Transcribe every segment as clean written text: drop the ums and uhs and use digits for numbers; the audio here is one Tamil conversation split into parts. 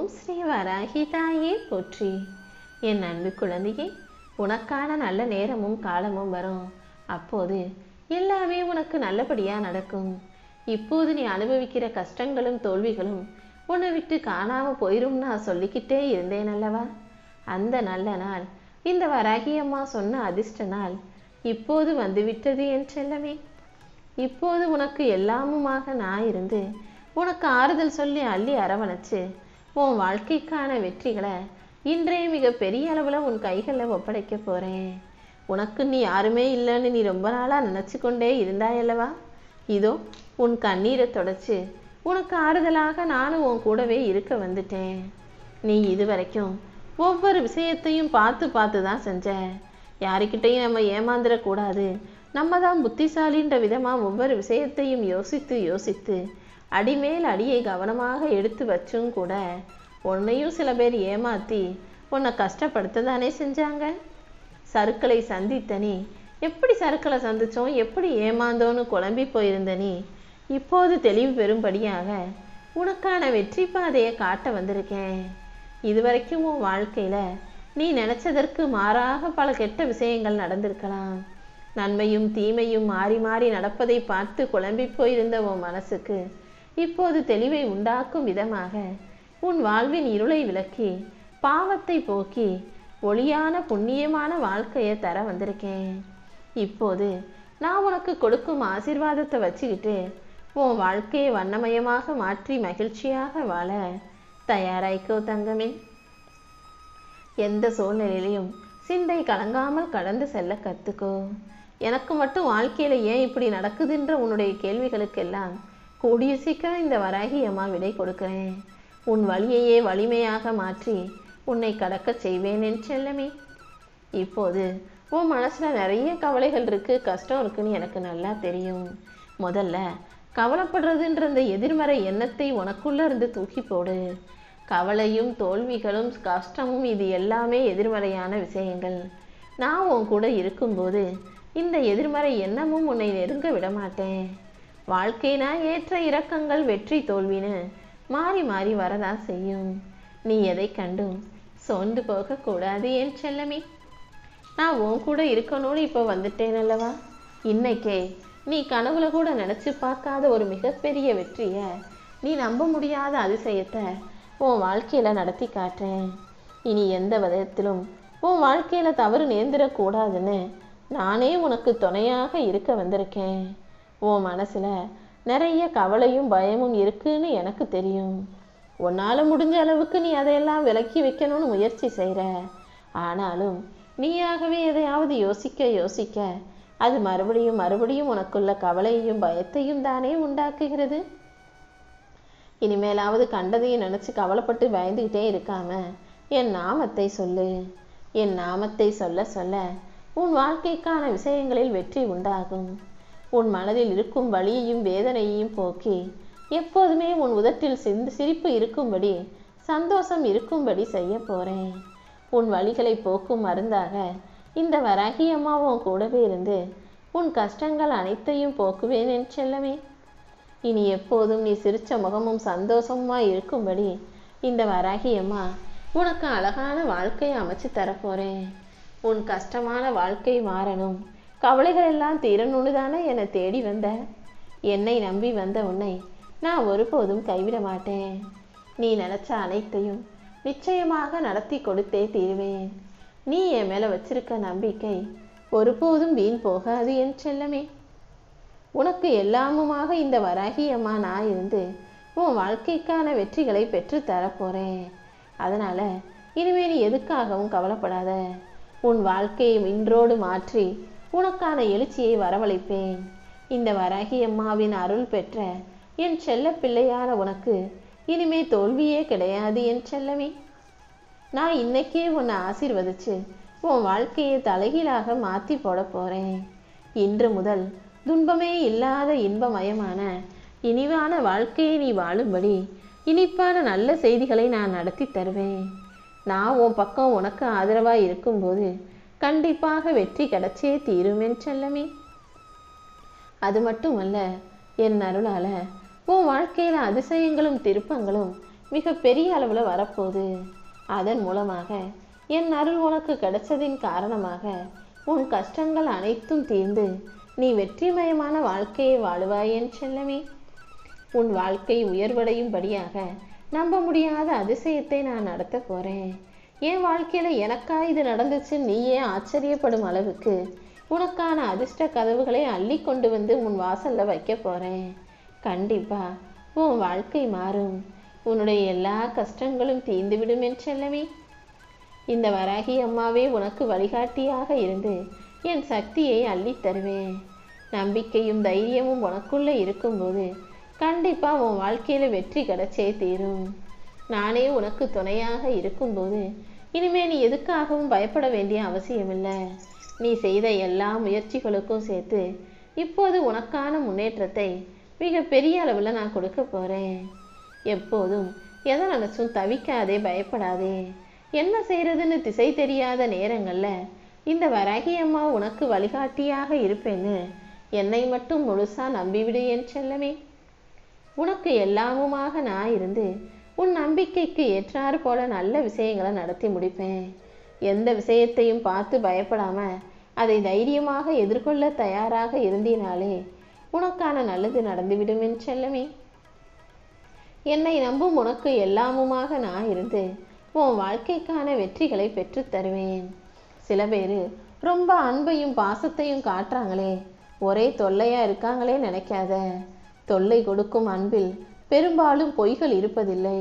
ஓம் ஸ்ரீ வராகி தாயே போற்றி. என் அன்பு குழந்தையே, உனக்கான நல்ல நேரமும் காலமும் வரும். அப்போது எல்லாமே உனக்கு நல்லபடியாக நடக்கும். இப்போது நீ அனுபவிக்கிற கஷ்டங்களும் தோல்விகளும் உன்னை விட்டு காணாமல் போயிரும் நான் சொல்லிக்கிட்டே இருந்தேன் அல்லவா? அந்த நல்ல நாள், இந்த வராகி அம்மா சொன்ன அதிர்ஷ்ட நாள் இப்போது வந்துவிட்டது என் செல்லமே. இப்போது உனக்கு எல்லாமுமாக நான் இருந்து உனக்கு ஆறுதல் சொல்லி அள்ளி அரவணைச்சு உன் வாழ்க்கைக்கான வெற்றிகளை இன்றைய மிக பெரிய அளவில் உன் கைகளில் ஒப்படைக்க போகிறேன். உனக்கு நீ யாருமே இல்லைன்னு நீ ரொம்ப நாளாக நினச்சி கொண்டே இருந்தாயல்லவா? இதோ உன் கண்ணீரை தொடச்சி உனக்கு ஆறுதலாக நானும் உன் கூடவே இருக்க வந்துட்டேன். நீ இதுவரைக்கும் ஒவ்வொரு விஷயத்தையும் பார்த்து பார்த்து தான் செஞ்ச. யாருக்கிட்டையும் நம்ம ஏமாந்துடக்கூடாது, நம்ம தான் புத்திசாலின்ற விதமாக ஒவ்வொரு விஷயத்தையும் யோசித்து யோசித்து அடிமேல் அடியை கவனமாக எடுத்து வச்சும் கூட உன்னையும் சில பேர் ஏமாற்றி உன்னை கஷ்டப்படுத்த தானே செஞ்சாங்க. சறுக்களை சந்தித்த நீ எப்படி சறுக்களை சந்தித்தோம், எப்படி ஏமாந்தோன்னு குழம்பி போயிருந்த நீ இப்போது தெளிவு பெறும்படியாக உனக்கான வெற்றி பாதையை காட்ட வந்திருக்கேன். இதுவரைக்கும் உன் வாழ்க்கையில் நீ நினச்சதற்கு மாறாக பல கெட்ட விஷயங்கள் நடந்திருக்கலாம். நன்மையும் தீமையும் மாறி மாறி நடப்பதை பார்த்து குழம்பி போயிருந்த உன் மனசுக்கு இப்போது தெளிவை உண்டாக்கும் விதமாக உன் வாழ்வின் இருளை விளக்கி பாவத்தை போக்கி ஒளியான புண்ணியமான வாழ்க்கையை தர வந்திருக்கேன். இப்போது நான் உனக்கு கொடுக்கும் ஆசீர்வாதத்தை வச்சுக்கிட்டு உன் வாழ்க்கையை வண்ணமயமாக மாற்றி மகிழ்ச்சியாக வாழ தயாராய்க்கோ தங்கமே. எந்த சூழ்நிலையிலையும் சிந்தை கலங்காமல் கடந்து செல்ல கற்றுக்கோ. எனக்கு மட்டும் வாழ்க்கையில் ஏன் இப்படி நடக்குதுன்ற உன்னுடைய கேள்விகளுக்கெல்லாம் கூடிய சீக்கிரம் இந்த வராகி அம்மா விடை கொடுக்கிறேன். உன் வழியையே வலிமையாக மாற்றி உன்னை கடக்க செய்வேன் என் செல்லமே. இப்போது உன் மனசில் நிறைய கவலைகள் இருக்குது, கஷ்டம் இருக்குன்னு எனக்கு நல்லா தெரியும். முதல்ல கவலைப்படுறதுன்ற இந்த எதிர்மறை எண்ணத்தை உனக்குள்ளே இருந்து தூக்கி போடு. கவலையும் தோல்விகளும் கஷ்டமும் இது எல்லாமே எதிர்மறையான விஷயங்கள். நான் உன் கூட இருக்கும்போது இந்த எதிர்மறை எண்ணமும் உன்னை நெருங்க விட மாட்டேன். வாழ்க்கைனா ஏற்ற இறக்கங்கள் வெற்றி தோல்வின்னு மாறி மாறி வரதான் செய்யும். நீ எதை கண்டும் சோர்ந்து போகக்கூடாது என் செல்லமே. நான் உன் கூட இருக்கணும்னு இப்போ வந்துட்டேன் அல்லவா? இன்னைக்கே நீ கனவுல கூட நினச்சி பார்க்காத ஒரு மிகப்பெரிய வெற்றியை, நீ நம்ப முடியாத அதிசயத்தை உன் வாழ்க்கையில் நடத்தி காட்டுறேன். இனி எந்த விதத்திலும் உன் வாழ்க்கையில் தவறு நேர்ந்துடக்கூடாதுன்னு நானே உனக்கு துணையாக இருக்க வந்திருக்கேன். உன் மனசில் நிறைய கவலையும் பயமும் இருக்குன்னு எனக்கு தெரியும். உன்னால் முடிஞ்ச அளவுக்கு நீ அதையெல்லாம் விலக்கி வைக்கணும்னு முயற்சி செய்கிற. ஆனாலும் நீயாகவே எதையாவது யோசிக்க யோசிக்க அது மறுபடியும் மறுபடியும் உனக்குள்ள கவலையையும் பயத்தையும் தானே உண்டாக்குகிறது. இனிமேலாவது கண்டதையும் நினச்சி கவலைப்பட்டு பயந்துக்கிட்டே இருக்காம என் நாமத்தை சொல்லு. என் நாமத்தை சொல்ல சொல்ல உன் வாழ்க்கைக்கான விஷயங்களில் வெற்றி உண்டாகும். உன் மனதில் இருக்கும் வலியையும் வேதனையையும் போக்கி எப்போதுமே உன் உதட்டில் சிரிப்பு இருக்கும்படி சந்தோஷம் இருக்கும்படி செய்ய போகிறேன். உன் வலிகளை போக்கும் மருந்தாக இந்த வராகி அம்மாவும் கூடவே இருந்து உன் கஷ்டங்கள் அனைத்தையும் போக்குவேன் என் செல்லமே. இனி எப்போதும் நீ சிரிச்ச முகமும் சந்தோஷமாக இருக்கும்படி இந்த வராகி அம்மா உனக்கு அழகான வாழ்க்கையை அமைச்சு தரப்போகிறேன். உன் கஷ்டமான வாழ்க்கை மாறணும், கவலைகள் எல்லாம் தீரணும்னு தானே என்னை தேடி வந்த. என்னை நம்பி வந்த உன்னை நான் ஒருபோதும் கைவிட மாட்டேன். நீ நினச்ச அனைத்தையும் நிச்சயமாக நடத்தி கொடுத்தே தீருவேன். நீ என் மேலே வச்சிருக்க நம்பிக்கை ஒருபோதும் வீண் போகாது என் செல்லமே. உனக்கு எல்லாமுமாக இந்த வராகி அம்மா நான் இருந்து உன் வாழ்க்கைக்கான வெற்றிகளை பெற்று தரப்போகிறேன். அதனால் இனிமேல் நீ எதுக்காகவும் கவலைப்படாத. உன் வாழ்க்கையை இன்றோடு மாற்றி உனக்கான எழுச்சியை வரவழைப்பேன். இந்த வராகி அம்மாவின் அருள் பெற்ற என் செல்ல பிள்ளையான உனக்கு இனிமே தோல்வியே கிடையாது என் செல்லமே. நான் இன்னைக்கே உன்னை ஆசீர்வதிச்சு உன் வாழ்க்கையை தலைகீழாக மாற்றி போட போகிறேன். இன்று முதல் துன்பமே இல்லாத இன்பமயமான இனிவான வாழ்க்கையை நீ வாழும்படி இனிப்பான நல்ல செய்திகளை நான் நடத்தி தருவேன். நான் உன் பக்கம் உனக்கு ஆதரவாக இருக்கும்போது கண்டிப்பாக வெற்றி கிடைச்சே தீரும் என் செல்லமே. அது மட்டுமல்ல, என் அருளால் உன் வாழ்க்கையில் அதிசயங்களும் திருப்பங்களும் மிக பெரிய அளவில் வரப்போகுது. அதன் மூலமாக என் அருள் உனக்கு கிடைச்சதின் காரணமாக உன் கஷ்டங்கள் அனைத்தும் தீர்ந்து நீ வெற்றிமயமான வாழ்க்கையை வாழுவாய் என் செல்லமே. உன் வாழ்க்கை உயர்வடையும்படியாக நம்ப முடியாத அதிசயத்தை நான் நடத்த போறேன். என் வாழ்க்கையில எனக்கா இது நடந்துச்சு நீயே ஆச்சரியப்படும் அளவுக்கு உனக்கான அதிர்ஷ்ட கதவுகளை அள்ளி கொண்டு வந்து உன் வாசல்ல வைக்க போறேன். கண்டிப்பா உன் வாழ்க்கை மாறும். உன்னுடைய எல்லா கஷ்டங்களும் தீர்ந்துவிடும் என் செல்லமே. இந்த வராகி அம்மாவே உனக்கு வழிகாட்டியாக இருந்து என் சக்தியை அள்ளி தருவேன். நம்பிக்கையும் தைரியமும் உனக்குள்ள இருக்கும்போது கண்டிப்பா உன் வாழ்க்கையில வெற்றி கிடைச்சே தீரும். நானே உனக்கு துணையாக இருக்கும்போது இனிமே நீ எதுக்காகவும் பயப்பட வேண்டிய அவசியமில்லை. நீ செய்த எல்லா முயற்சிகளுக்கும் சேர்த்து இப்போது உனக்கான முன்னேற்றத்தை மிக பெரிய அளவில் நான் கொடுக்க போறேன். எப்போதும் எதை நினைச்சும் தவிக்காதே, பயப்படாதே. என்ன செய்யறதுன்னு திசை தெரியாத நேரங்கள்ல இந்த வராகி அம்மா உனக்கு வழிகாட்டியாக இருப்பேன்னு என்னை மட்டும் முழுசா நம்பிவிடு என் செல்லமே. உனக்கு எல்லாமுமாக நான் இருந்து உன் நம்பிக்கைக்கு ஏற்றாறு போல நல்ல விஷயங்களை நடத்தி முடிப்பேன். எந்த விஷயத்தையும் பார்த்து பயப்படாம அதை தைரியமாக எதிர்கொள்ள தயாராக இருந்தினாலே உனக்கான நல்லது நடந்துவிடும் என் செல்லமே. என்னை நம்பும் உனக்கு எல்லாமுமாக நான் இருந்து உன் வாழ்க்கைக்கான வெற்றிகளை பெற்று தருவேன். சில பேர் ரொம்ப அன்பையும் பாசத்தையும் காட்டுறாங்களே, ஒரே தொல்லையா இருக்காங்களே நினைக்காத. தொல்லை கொடுக்கும் அன்பில் பெரும்பாலும் பொய்கள் இருப்பதில்லை.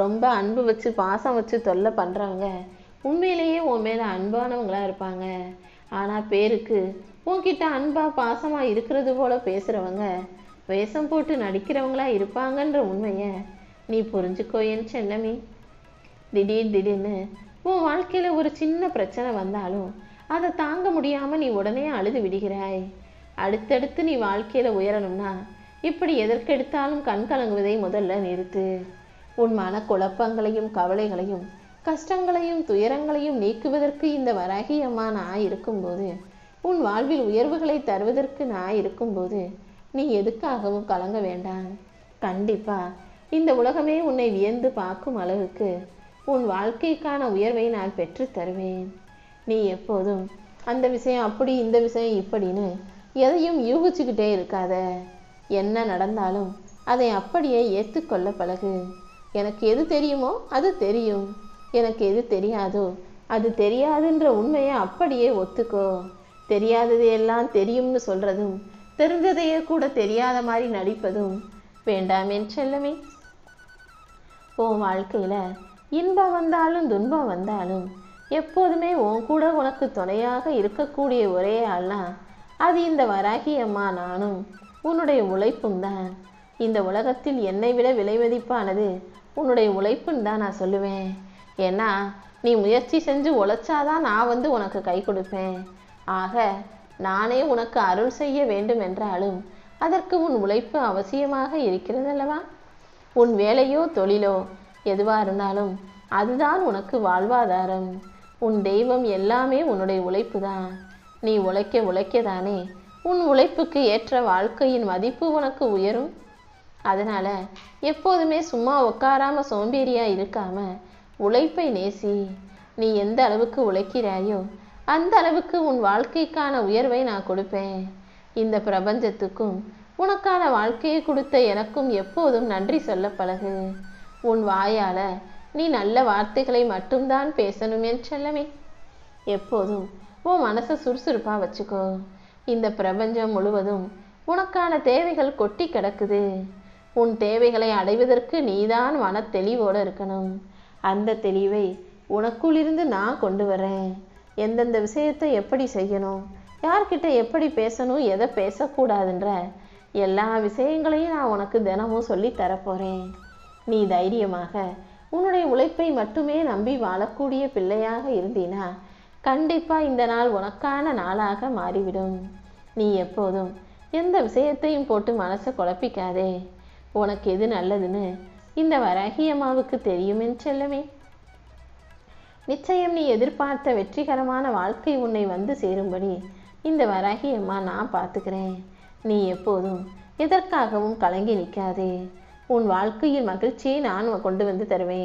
ரொம்ப அன்பு வச்சு பாசம் வச்சு தொல்லை பண்றவங்க உண்மையிலேயே உன் மேல அன்பானவங்களா இருப்பாங்க. ஆனா பேருக்கு உன்கிட்ட அன்பா பாசமா இருக்கிறது போல பேசுறவங்க வேஷம் போட்டு நடிக்கிறவங்களா இருப்பாங்கன்ற உண்மைய நீ புரிஞ்சுக்கோ என் செல்லமே. திடீர்னு உன் வாழ்க்கையில ஒரு சின்ன பிரச்சனை வந்தாலும் அதை தாங்க முடியாம நீ உடனே அழுது விடுகிறாய். அடுத்தடுத்து நீ வாழ்க்கையில உயரணும்னா இப்படி எதற்கெடுத்தாலும் கண் கலங்குவதை முதல்ல நிறுத்து. உன் மன குழப்பங்களையும் கவலைகளையும் கஷ்டங்களையும் துயரங்களையும் நீக்குவதற்கு இந்த வராகி அம்மா நான் இருக்கும்போது, உன் வாழ்வில் உயர்வுகளை தருவதற்கு நான் இருக்கும்போது நீ எதுக்காகவும் கலங்க வேண்டாம். கண்டிப்பா இந்த உலகமே உன்னை வியந்து பார்க்கும் அளவுக்கு உன் வாழ்க்கைக்கான உயர்வை நான் பெற்று தருவேன். நீ எப்போதும் அந்த விஷயம் அப்படி இந்த விஷயம் இப்படின்னு எதையும் யூகிச்சுக்கிட்டே இருக்காத. என்ன நடந்தாலும் அதை அப்படியே ஏற்றுக்கொள்ள பழகு. எனக்கு எது தெரியுமோ அது தெரியும், எனக்கு எது தெரியாதோ அது தெரியாதுன்ற உண்மையை அப்படியே ஒத்துக்கோ. தெரியாதது எல்லாம் தெரியும்னு சொல்றதும் தெரிஞ்சதையே கூட தெரியாத மாதிரி நடிப்பதும் வேண்டாம் என் செல்லமே. உன் வாழ்க்கையில இன்பம் வந்தாலும் துன்பம் வந்தாலும் எப்போதுமே உன் கூட உனக்கு துணையாக இருக்கக்கூடிய ஒரே ஆள்னா அது இந்த வராகி அம்மா நானும் உன்னுடைய உழைப்பும் தான். இந்த உலகத்தில் என்னை விட விலை மதிப்பானது உன்னுடைய உழைப்புன்னு தான் நான் சொல்லுவேன். ஏன்னா நீ முயற்சி செஞ்சு உழைச்சாதான் நான் வந்து உனக்கு கை கொடுப்பேன். ஆக நானே உனக்கு அருள் செய்ய வேண்டும் என்றாலும் அதற்கு உன் உழைப்பு அவசியமாக இருக்கிறது அல்லவா? உன் வேலையோ தொழிலோ எதுவா இருந்தாலும் அதுதான் உனக்கு வாழ்வாதாரம். உன் தெய்வம் எல்லாமே உன்னுடைய உழைப்பு தான். நீ உழைக்கதானே உன் உழைப்புக்கு ஏற்ற வாழ்க்கையின் மதிப்பு உனக்கு உயரும். அதனால எப்போதுமே சும்மா உட்காராம சோம்பேறியா இருக்காம உழைப்பை நேசி. நீ எந்த அளவுக்கு உழைக்கிறாயோ அந்த அளவுக்கு உன் வாழ்க்கைக்கான உயர்வை நான் கொடுப்பேன். இந்த பிரபஞ்சத்துக்கும் உனக்கான வாழ்க்கையை கொடுத்த எனக்கும் எப்போதும் நன்றி சொல்ல பழகு. உன் வாயால நீ நல்ல வார்த்தைகளை மட்டும்தான் பேசணும் என் செல்லமே. எப்போதும் உன் மனசை சுறுசுறுப்பா வச்சுக்கோ. இந்த பிரபஞ்சம் முழுவதும் உனக்கான தேவைகள் கொட்டி கிடக்குது. உன் தேவைகளை அடைவதற்கு நீதான் மன தெளிவோடு இருக்கணும். அந்த தெளிவை உனக்குள்ளிருந்து நான் கொண்டு வரேன். எந்தெந்த விஷயத்தை எப்படி செய்யணும், யார்கிட்ட எப்படி பேசணும், எதை பேசக்கூடாதுன்ற எல்லா விஷயங்களையும் நான் உனக்கு தினமும் சொல்லி தரப்போறேன். நீ தைரியமாக உன்னுடைய உழைப்பை மட்டுமே நம்பி வாழக்கூடிய பிள்ளையாக இருந்தீனா கண்டிப்பா இந்த நாள் உனக்கான நாளாக மாறிவிடும். நீ எப்போதும் எந்த விஷயத்தையும் போட்டு மனசை குழப்பிக்காதே. உனக்கு எது நல்லதுன்னு இந்த வராகி அம்மாவுக்கு தெரியும் என் செல்லமே. நிச்சயம் நீ எதிர்பார்த்த வெற்றிகரமான வாழ்க்கை உன்னை வந்து சேரும்படி இந்த வராகி அம்மா நான் பார்த்துக்கிறேன். நீ எப்போதும் எதற்காகவும் கலங்கி நிற்காதே. உன் வாழ்க்கையில் மகிழ்ச்சியை நான் கொண்டு வந்து தருவேன்.